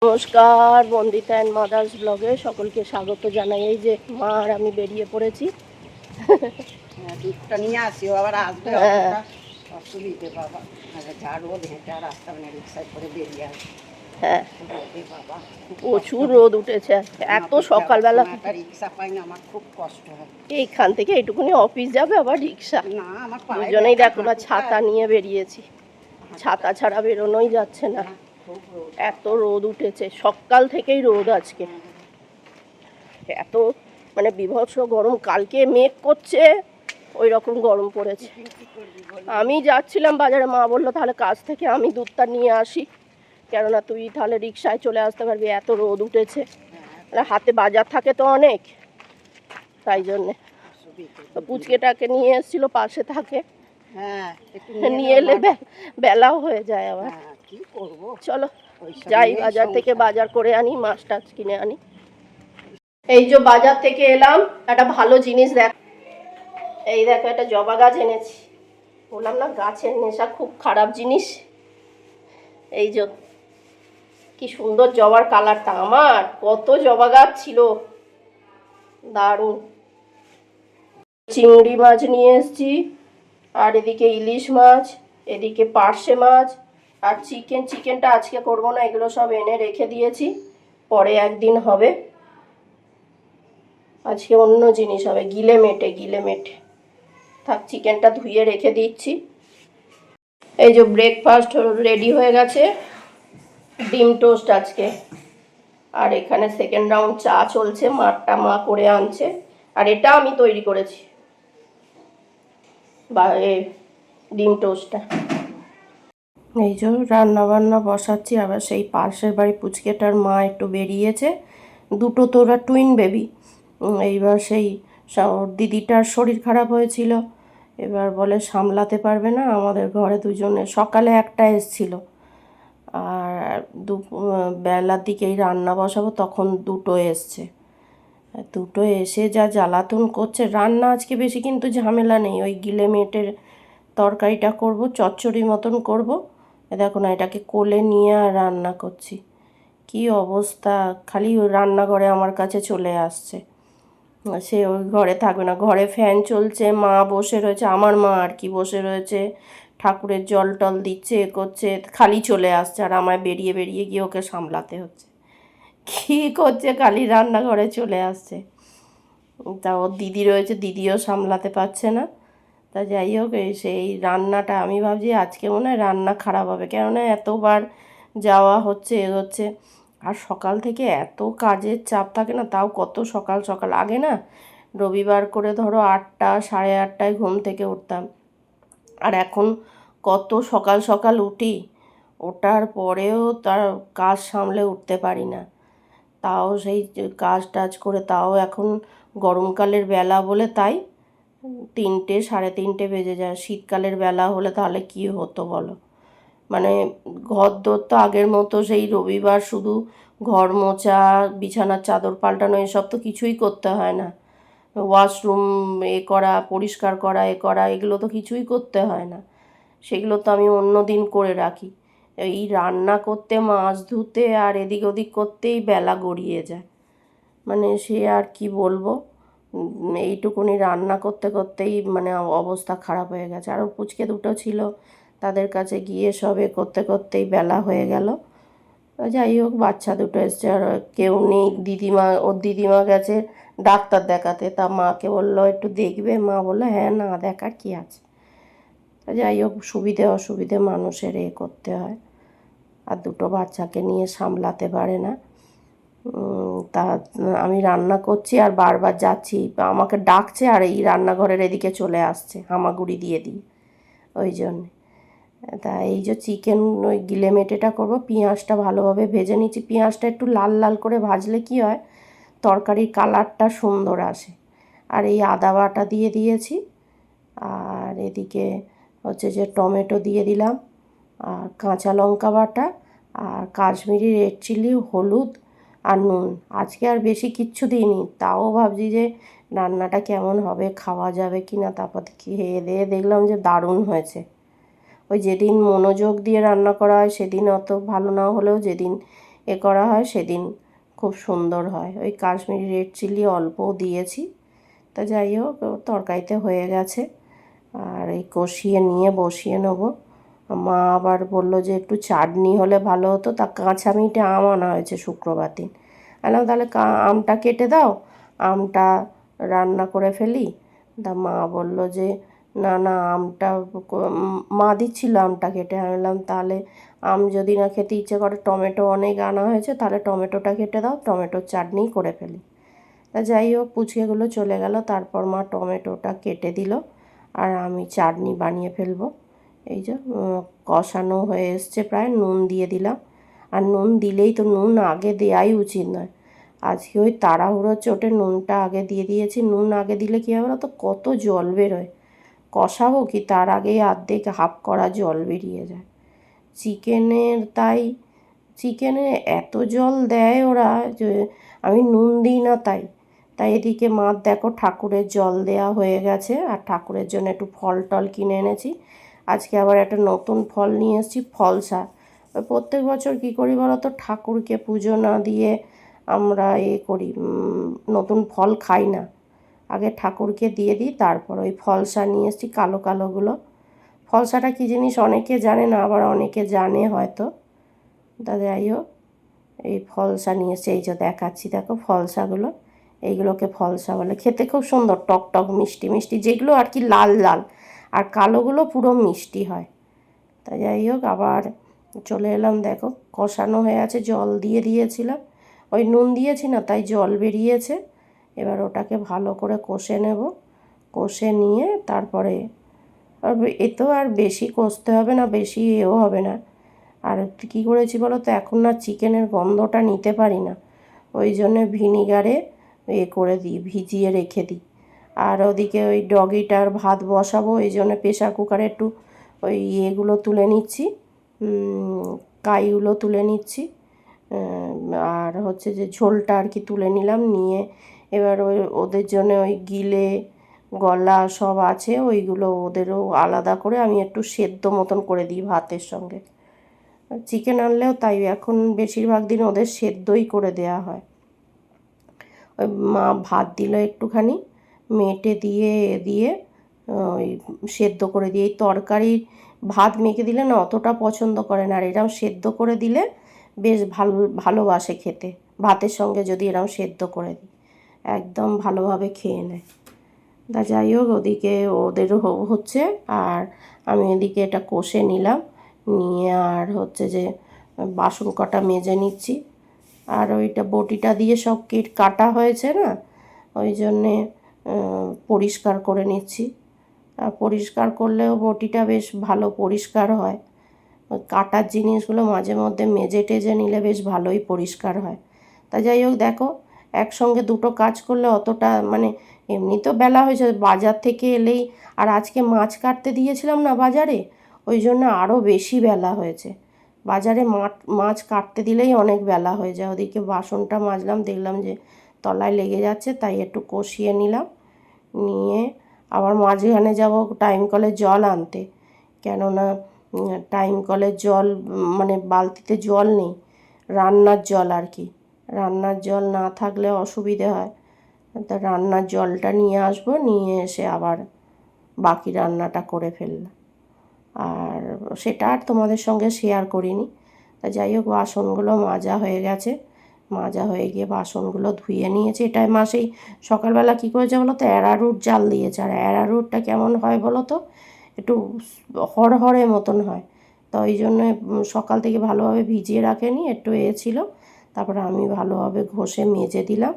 নমস্কার, Bandita and mother's ব্লগে সকলকে স্বাগত জানাই। এই যে মা আর আমি বেরিয়ে পড়েছি। দুধটা নিয়ে আসিও, আবার আসবে অসুবিধে বাবা। যা রোদ হেঁটে রাস্তা মানে রিক্সায় করে বেরিয়ে আসবে। হ্যাঁ, বাবা প্রচুর রোদ উঠেছে এত সকালবেলা। একটা রিক্সা পাই না, আমার খুব কষ্ট হয়। এইখান থেকে এইটুকুনি অফিস যাবে, আবার রিক্সা। না, আমার দুজনেই দেখো না, ছাতা নিয়ে বেরিয়েছি। ছাতা ছাড়া বেরোনোই যাচ্ছে না, এত রোদ উঠেছে। সকাল থেকেই রোদ আজকে, এত মানে বিভৎস গরম। কালকে মেঘ করছে, ওই রকম গরম পড়েছে। আমি যাচ্ছিলাম বাজারে, মা বললো তাহলে কাছ থেকে আমি দুধটা নিয়ে আসি, কেননা তুই তাহলে রিক্সায় চলে আসতে পারবি, এত রোদ উঠেছে। হাতে বাজার থাকে তো অনেক, তাই জন্যে তো পুচকেটাকে নিয়ে এসেছিল, পাশে থাকে। নিয়ে এলে বেলাও হয়ে যায় আবার। কি করব, চলো যাই, বাজার থেকে বাজার করে আনি, মাছ টাছ কিনে আনি। এই যে বাজার থেকে এলাম, একটা ভালো জিনিস দেখ। এই দেখো, একটা জবা গাছ এনেছি। বললাম না, গাছের নেশা খুব খারাপ জিনিস। এই যে কি সুন্দর জবার কালারটা, আমার কত জবা গাছ ছিল, দারুণ। চিংড়ি মাছ নিয়ে এসেছি, আর এদিকে ইলিশ মাছ, এদিকে পার্শে মাছ, আর চিকেনটা আজকে করবো না, এগুলো সব এনে রেখে দিয়েছি, পরে একদিন হবে। আজকে অন্য জিনিস হবে, গিলে মেটে থাক। চিকেনটা ধুয়ে রেখে দিচ্ছি। এই যে ব্রেকফাস্ট রেডি হয়ে গেছে, ডিম টোস্ট আজকে। আর এখানে সেকেন্ড রাউন্ড চা চলছে, মা করে আনছে, আর এটা আমি তৈরি করেছি, বা ডিম টোস্টটা। এই যে রান্না বান্না বসাচ্ছি। আবার সেই পাশের বাড়ি পুচকেটার মা একটু বেরিয়েছে, দুটো তো ওরা টুইন বেবি। এইবার সেই দিদিটার শরীর খারাপ হয়েছিল, এবার বলে সামলাতে পারবে না, আমাদের ঘরে দুজনে। সকালে একটা এসছিল, আর বেলার দিকেই রান্না বসাবো, তখন দুটো এসছে। দুটো এসে যা জ্বালাতন করছে। রান্না আজকে বেশি কিন্তু ঝামেলা নেই, ওই গিলে মেটের তরকারিটা করব, চচ্চড়ি মতন করব। দেখো না, এটাকে কোলে নিয়ে আর রান্না করছি। কি অবস্থা, খালি ওই রান্নাঘরে আমার কাছে চলে আসছে, সে ওই ঘরে থাকবে না। ঘরে ফ্যান চলছে, মা বসে রয়েছে, আমার মা আর কি বসে রয়েছে, ঠাকুরের জল টল দিচ্ছে, এ করছে, খালি চলে আসছে, আর আমায় বেরিয়ে বেরিয়ে গিয়ে ওকে সামলাতে হচ্ছে। কী করছে, খালি রান্নাঘরে চলে আসছে। তা ওর দিদি রয়েছে, দিদিও সামলাতে পারছে না। তা যাই হোক, সেই রান্নাটা আমি ভাবছি আজকে মনে হয় রান্না খারাপ হবে, কেননা এতবার যাওয়া হচ্ছে, এ হচ্ছে। আর সকাল থেকে এত কাজের চাপ থাকে না, তাও কত সকাল সকাল। আগে না রবিবার করে ধরো 8টা 8:30টায় ঘুম থেকে উঠতাম, আর এখন কত সকাল সকাল উঠি, ওঠার পরেও তার কাজ সামলে উঠতে পারি না। তাও সেই কাজ টাজ করে, তাও এখন গরমকালের বেলা বলে তাই 3টে 3:30 বেজে যায়। শীতকালের বেলা হলে তাহলে কি হতো বলো। মানে ঘরদোর তো আগের মতো, সেই রবিবার শুধু ঘর মোছা, বিছানার চাদর পাল্টানো, এসব তো কিছুই করতে হয় না। ওয়াশরুম করা, পরিষ্কার করা, এগুলো তো কিছুই করতে হয় না, সেগুলো তো আমি অন্য দিন করে রাখি। এই রান্না করতে, মাছ ধুতে আর এদিক ওদিক করতেই বেলা গড়িয়ে যায়। মানে সে আর কি বলবো, এইটুকুনি রান্না করতে করতেই মানে অবস্থা খারাপ হয়ে গেছে। আরও পুচকে দুটো ছিল, তাদের কাছে গিয়ে সবে করতে করতেই বেলা হয়ে গেল। যাই হোক, বাচ্চা দুটো এসছে, আর কেউ নেই। ওর দিদিমা গেছে ডাক্তার দেখাতে, তা মাকে বললো একটু দেখবে, মা বললো হ্যাঁ, না দেখার কি আছে। যাই হোক, সুবিধে অসুবিধে মানুষের করতে হয়, আর দুটো বাচ্চাকে নিয়ে সামলাতে পারে না। তা আমি রান্না করছি আর বারবার যাচ্ছি, আমাকে ডাকছে, আর এই রান্নাঘরের এদিকে চলে আসছে হামাগুড়ি দিয়ে দিই, ওই জন্যে। তা এই যে চিকেন ওই গিলে মেটেটা করবো, পেঁয়াজটা ভালোভাবে ভেজে নিচ্ছি। পেঁয়াজটা একটু লাল লাল করে ভাজলে কি হয়, তরকারির কালারটা সুন্দর আসে। আর এই আদা বাটা দিয়ে দিয়েছি, আর এদিকে হচ্ছে যে টমেটো দিয়ে দিলাম, আর কাঁচা লঙ্কা বাটা, আর কাশ্মীরি রেড চিলি, হলুদ আর নুন। আজকে আর বেশি কিচ্ছু দিইনি, তাও ভাবছি যে রান্নাটা কেমন হবে, খাওয়া যাবে কি না। তারপর খেয়ে দিয়ে দেখলাম যে দারুণ হয়েছে। ওই যেদিন মনোযোগ দিয়ে রান্না করা হয় সেদিন অত ভালো না হলেও, যেদিন এ করা হয় সেদিন খুব সুন্দর হয়। ওই কাশ্মীরি রেড চিলি অল্পও দিয়েছি। তা যাই হোক, তরকারিতে হয়ে গেছে। আর এই কষিয়ে নিয়ে বসিয়ে নেবো। মা আবার বলল যে একটু চাটনি হলে ভালো হতো, তা কাঁচা মিঠে আম আনা হয়েছে শুক্রবার দিন। বললাম তাহলে আমটা কেটে দাও, আমটা রান্না করে ফেলি। তা মা বলল যে না না, আমটা মা দিচ্ছিল আমটা কেটে। আমি বললাম তাহলে আম যদি না খেতে ইচ্ছে করে, টমেটো অনেক আনা হয়েছে, তাহলে টমেটোটা কেটে দাও, টমেটোর চাটনি করে ফেলি। তা যাই হোক, পুচকেগুলো চলে গেল। তারপর মা টমেটোটা কেটে দিল আর আমি চাটনি বানিয়ে ফেলবো। এই যে কষানো হয়ে এসছে প্রায়, নুন দিয়ে দিলাম। আর নুন দিলেই তো, নুন আগে দেওয়াই উচিত নয়। আজকে ওই তাড়াহুড়োর চোটে নুনটা আগে দিয়ে দিয়েছি। নুন আগে দিলে কী হবে তো, কত জল বেরোয়। কষাবো কি তার আগেই অর্ধেক হাফ করা জল বেরিয়ে যায় চিকেনের। তাই চিকেনে এত জল দেয় ওরা যে আমি নুন দিই না। তাই তাই এদিকে মা দেখো ঠাকুরের জল দেয়া হয়ে গেছে। আর ঠাকুরের জন্য একটু ফল টল কিনে এনেছি। আজকে আবার একটা নতুন ফল নিয়ে এসেছি, ফলসা। ওই প্রত্যেক বছর কী করি বলো তো, ঠাকুরকে পুজো না দিয়ে আমরা করি, নতুন ফল খাই না। আগে ঠাকুরকে দিয়ে দিই, তারপর ওই ফলসা নিয়ে এসেছি, কালো কালোগুলো। ফলসাটা কী জিনিস অনেকে জানে না, আবার অনেকে জানে হয়তো। তা যাই হোক, এই ফলসা নিয়ে এসে এই যে দেখাচ্ছি, দেখো ফলসাগুলো, এইগুলোকে ফলসা বলে। খেতে খুব সুন্দর, টক টক মিষ্টি মিষ্টি, যেগুলো আর কি লাল লাল, আর কালোগুলো পুরো মিষ্টি হয়। তা যাই হোক, আবার চলে এলাম। দেখো কষানো হয়ে আছে, জল দিয়ে দিয়েছিলাম, ওই নুন দিয়েছি না তাই জল বেরিয়েছে। এবার ওটাকে ভালো করে কষে নেব। কষে নিয়ে তারপরে, আর এতেও আর বেশি কষতে হবে না, বেশি এও হবে না। আর কী করেছি বলো তো, এখন না চিকেনের গন্ধটা নিতে পারি না, ওই জন্যে ভিনিগারে করে দিই, ভিজিয়ে রেখে দিই। আর ওদিকে ওই ডগিটার ভাত বসাবো, এই জন্য প্রেশার কুকারে একটু ওই তুলে নিচ্ছি, কাইগুলো তুলে নিচ্ছি। আর হচ্ছে যে ঝোলটা আর কি তুলে নিলাম, নিয়ে এবার ওদের জন্য ওই গিলে গলা সব আছে, ওইগুলো ওদেরও আলাদা করে আমি একটু সেদ্ধ মতন করে দিই ভাতের সঙ্গে। চিকেন আনলেও তাই, এখন বেশিরভাগ দিন ওদের সেদ্ধই করে দেয়া হয়। ওই মা ভাত দিল একটুখানি, মেটে দিয়ে দিয়ে ওই সেদ্ধ করে দিয়ে, এই তরকারির ভাত মেখে দিলে না অতটা পছন্দ করে না, আর এরকম সেদ্ধ করে দিলে বেশ ভালোবাসে খেতে। ভাতের সঙ্গে যদি এরকম সেদ্ধ করে দিই, একদম ভালোভাবে খেয়ে নেয়। তা যাই হোক, ওদিকে ওদেরও হচ্ছে, আর আমি এদিকে এটা কষে নিলাম, নিয়ে আর হচ্ছে যে বাসন কটা মেজে নিচ্ছি। আর ওইটা বটিটা দিয়ে সব কাটা হয়েছে না, ওই জন্যে পরিষ্কার করে নিচ্ছি। আর পরিষ্কার করলেও বটিটা বেশ ভালো পরিষ্কার হয়। কাটার জিনিসগুলো মাঝে মধ্যে মেজে টেজে নিলে বেশ ভালোই পরিষ্কার হয়। তা যাই হোক, দেখো একসঙ্গে দুটো কাজ করলে অতটা মানে, এমনিতেও বেলা হয়েছে বাজার থেকে এলেই, আর আজকে মাছ কাটতে দিয়েছিলাম না বাজারে, ওই জন্য আরও বেশি বেলা হয়েছে। বাজারে মাছ কাটতে দিলেই অনেক বেলা হয়ে যায়। ওদিকে বাসনটা মাজলাম, দেখলাম যে তলায় লেগে যাচ্ছে, তাই একটু কষিয়ে নিলাম। নিয়ে আবার মাঝখানে যাব টাইম কলের জল আনতে, কেননা টাইম কলের জল মানে বালতিতে জল নেই, রান্নার জল আর কি। রান্নার জল না থাকলে অসুবিধে হয়, তা রান্নার জলটা নিয়ে আসবো, নিয়ে এসে আবার বাকি রান্নাটা করে ফেললাম। আর সেটা আর তোমাদের সঙ্গে শেয়ার করিনি। তা যাই হোক, বাসনগুলো মাজা হয়ে গেছে, মাজা হয়ে গিয়ে বাসনগুলো ধুয়ে নিয়েছি। এটাই মা সেই সকালবেলা কী করেছে বলো তো, অ্যারারুট জাল দিয়েছে। আর অ্যারারুটটা কেমন হয় বলো তো, একটু হড়হড়ে মতন হয়। তো ওই জন্য সকাল থেকে ভালোভাবে ভিজিয়ে রাখেনি, একটু ছিল। তারপরে আমি ভালোভাবে ঘষে মেজে দিলাম,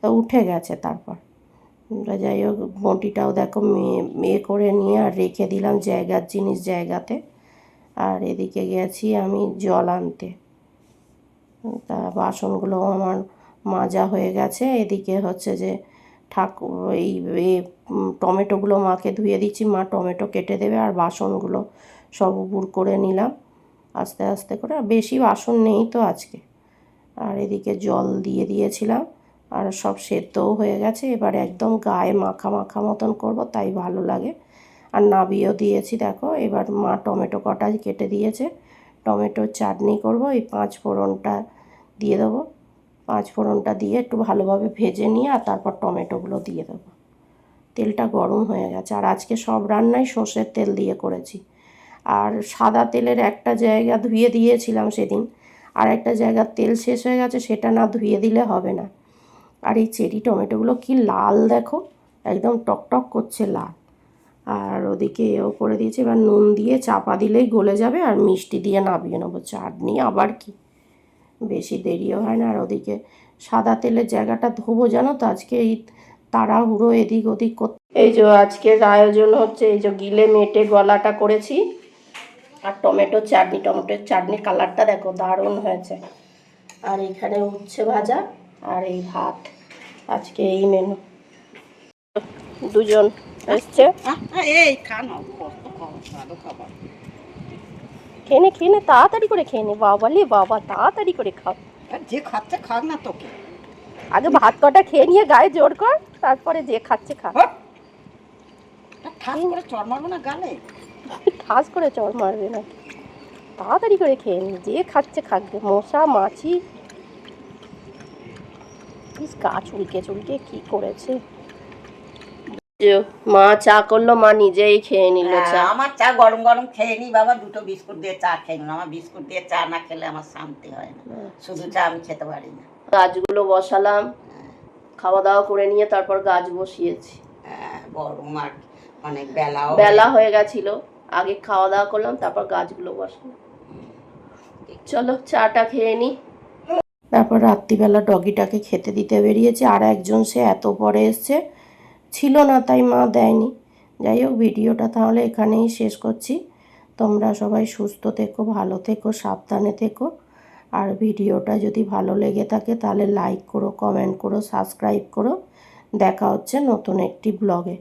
তো উঠে গেছে। তারপর যাই হোক, বঁটিটাও দেখো করে নিয়ে আর রেখে দিলাম জায়গার জিনিস জায়গাতে। আর এদিকে গেছি আমি জল আনতে। তা বাসনগুলো আমার মাজা হয়ে গেছে। এদিকে হচ্ছে যে এই টমেটোগুলো মাকে ধুয়ে দিচ্ছি, মা টমেটো কেটে দেবে। আর বাসনগুলো সব উপুড় করে নিলাম আস্তে আস্তে করে, আর বেশি বাসন নেই তো আজকে। আর এদিকে জল দিয়ে দিয়েছিলাম, আর সব সেদ্ধও হয়ে গেছে। এবার একদম গায়ে মাখা মাখা মতন করব, তাই ভালো লাগে। আর নাবিয়েও দিয়েছি দেখো। এবার মা টমেটো কটা কেটে দিয়েছে, টমেটোর চাটনি করব। এই 5 ফোড়নটা দিয়ে দেবো। 5 ফোড়নটা দিয়ে একটু ভালোভাবে ভেজে নিয়ে আর তারপর টমেটোগুলো দিয়ে দেবো। তেলটা গরম হয়ে গেছে। আর আজকে সব রান্নাই সর্ষের তেল দিয়ে করেছি। আর সাদা তেলের একটা জায়গা ধুয়ে দিয়েছিলাম সেদিন, আর একটা জায়গার তেল শেষ হয়ে গেছে, সেটা না ধুয়ে দিলে হবে না। আর এই চেরি টমেটোগুলো কি লাল দেখো, একদম টকটক করছে লাল। আর ওদিকে এও করে দিয়েছি, এবার নুন দিয়ে চাপা দিলেই গলে যাবে, আর মিষ্টি দিয়ে নামিয়ে নেবো। চাটনি আবার কি, বেশি দেরিও হয় না। আর ওদিকে সাদা তেলের জায়গাটা ধোবো জানো তো, আজকে এই তাড়াহুড়ো এদিক ওদিক করতে। এই যে আজকের আয়োজন হচ্ছে, এই যে গিলে মেটে গলাটা করেছি আর টমেটো চাটনি। টমেটোর চাটনির কালারটা দেখো দারুণ হয়েছে। আর এখানে উচ্ছে ভাজা আর এই ভাত, আজকে এই মেনু। দুজন এসছে, এই খানো কত ভালো খাবার। খেয়ে নে তাড়াতাড়ি করে খেয়ে নে। বাবালি বাবা, তাড়াতাড়ি করে খাও। যে খাচ্ছে খাক না তোকে, আগে ভাত কটা খেয়ে নিয়ে গায়ে জোর কর, তারপরে যে খাচ্ছে খা। ঠাস করে চড় মারবো না গালে। ঠাস করে চড় মারবে না, তাড়াতাড়ি করে খেয়ে নি, যে খাচ্ছে খাকবে। মশা মাছি, গা চুলকে চুলকে কি করেছে। মা চা করলো, মা নিজেই খেয়ে নিল চা। আমার চা গরম গরম খেয়ে নি বাবা, 2টো বিস্কুট দিয়ে চা খেয়ে নিল। আমার বিস্কুট দিয়ে চা না খেলে আমার শান্তি হয় না, শুধু চা আমি খেতে পারি না। গাছগুলো বসালাম, খাওয়া দাওয়া করে নিয়ে তারপর গাছ বসিয়েছি। গরম আর অনেক বেলা হয়ে গেছিল, আগে খাওয়া দাওয়া করলাম তারপর গাছগুলো বসালাম। চলো চাটা খেয়ে নি। তারপর রাত্রিবেলা ডগিটাকে খেতে দিতে বেরিয়েছে। আর একজন সে এত পরে এসছে, ছিল না তাই মা দেয়নি। যাই হোক, ভিডিওটা তাহলে এখানেই শেষ করছি। তোমরা সবাই সুস্থ থেকো, ভালো থেকো, সাবধানে থেকো। আর ভিডিওটা যদি ভালো লেগে থাকে তাহলে লাইক করো, কমেন্ট করো, সাবস্ক্রাইব করো। দেখা হচ্ছে নতুন একটি ব্লগে।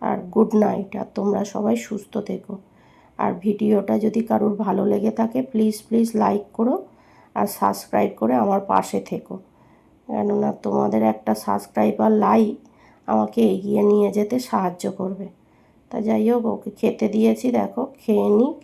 আর গুড নাইট। আর তোমরা সবাই সুস্থ থেকো। আর ভিডিওটা যদি কারোর ভালো লেগে থাকে প্লিজ লাইক করো আর সাবস্ক্রাইব করে আমার পাশে থেকো, কেননা তোমাদের একটা সাবস্ক্রাইব আর লাইক আমাকে এগিয়ে নিয়ে যেতে সাহায্য করবে। তা যাই হোক, ওকে খেতে দিয়েছি, দেখো খেয়ে নিক।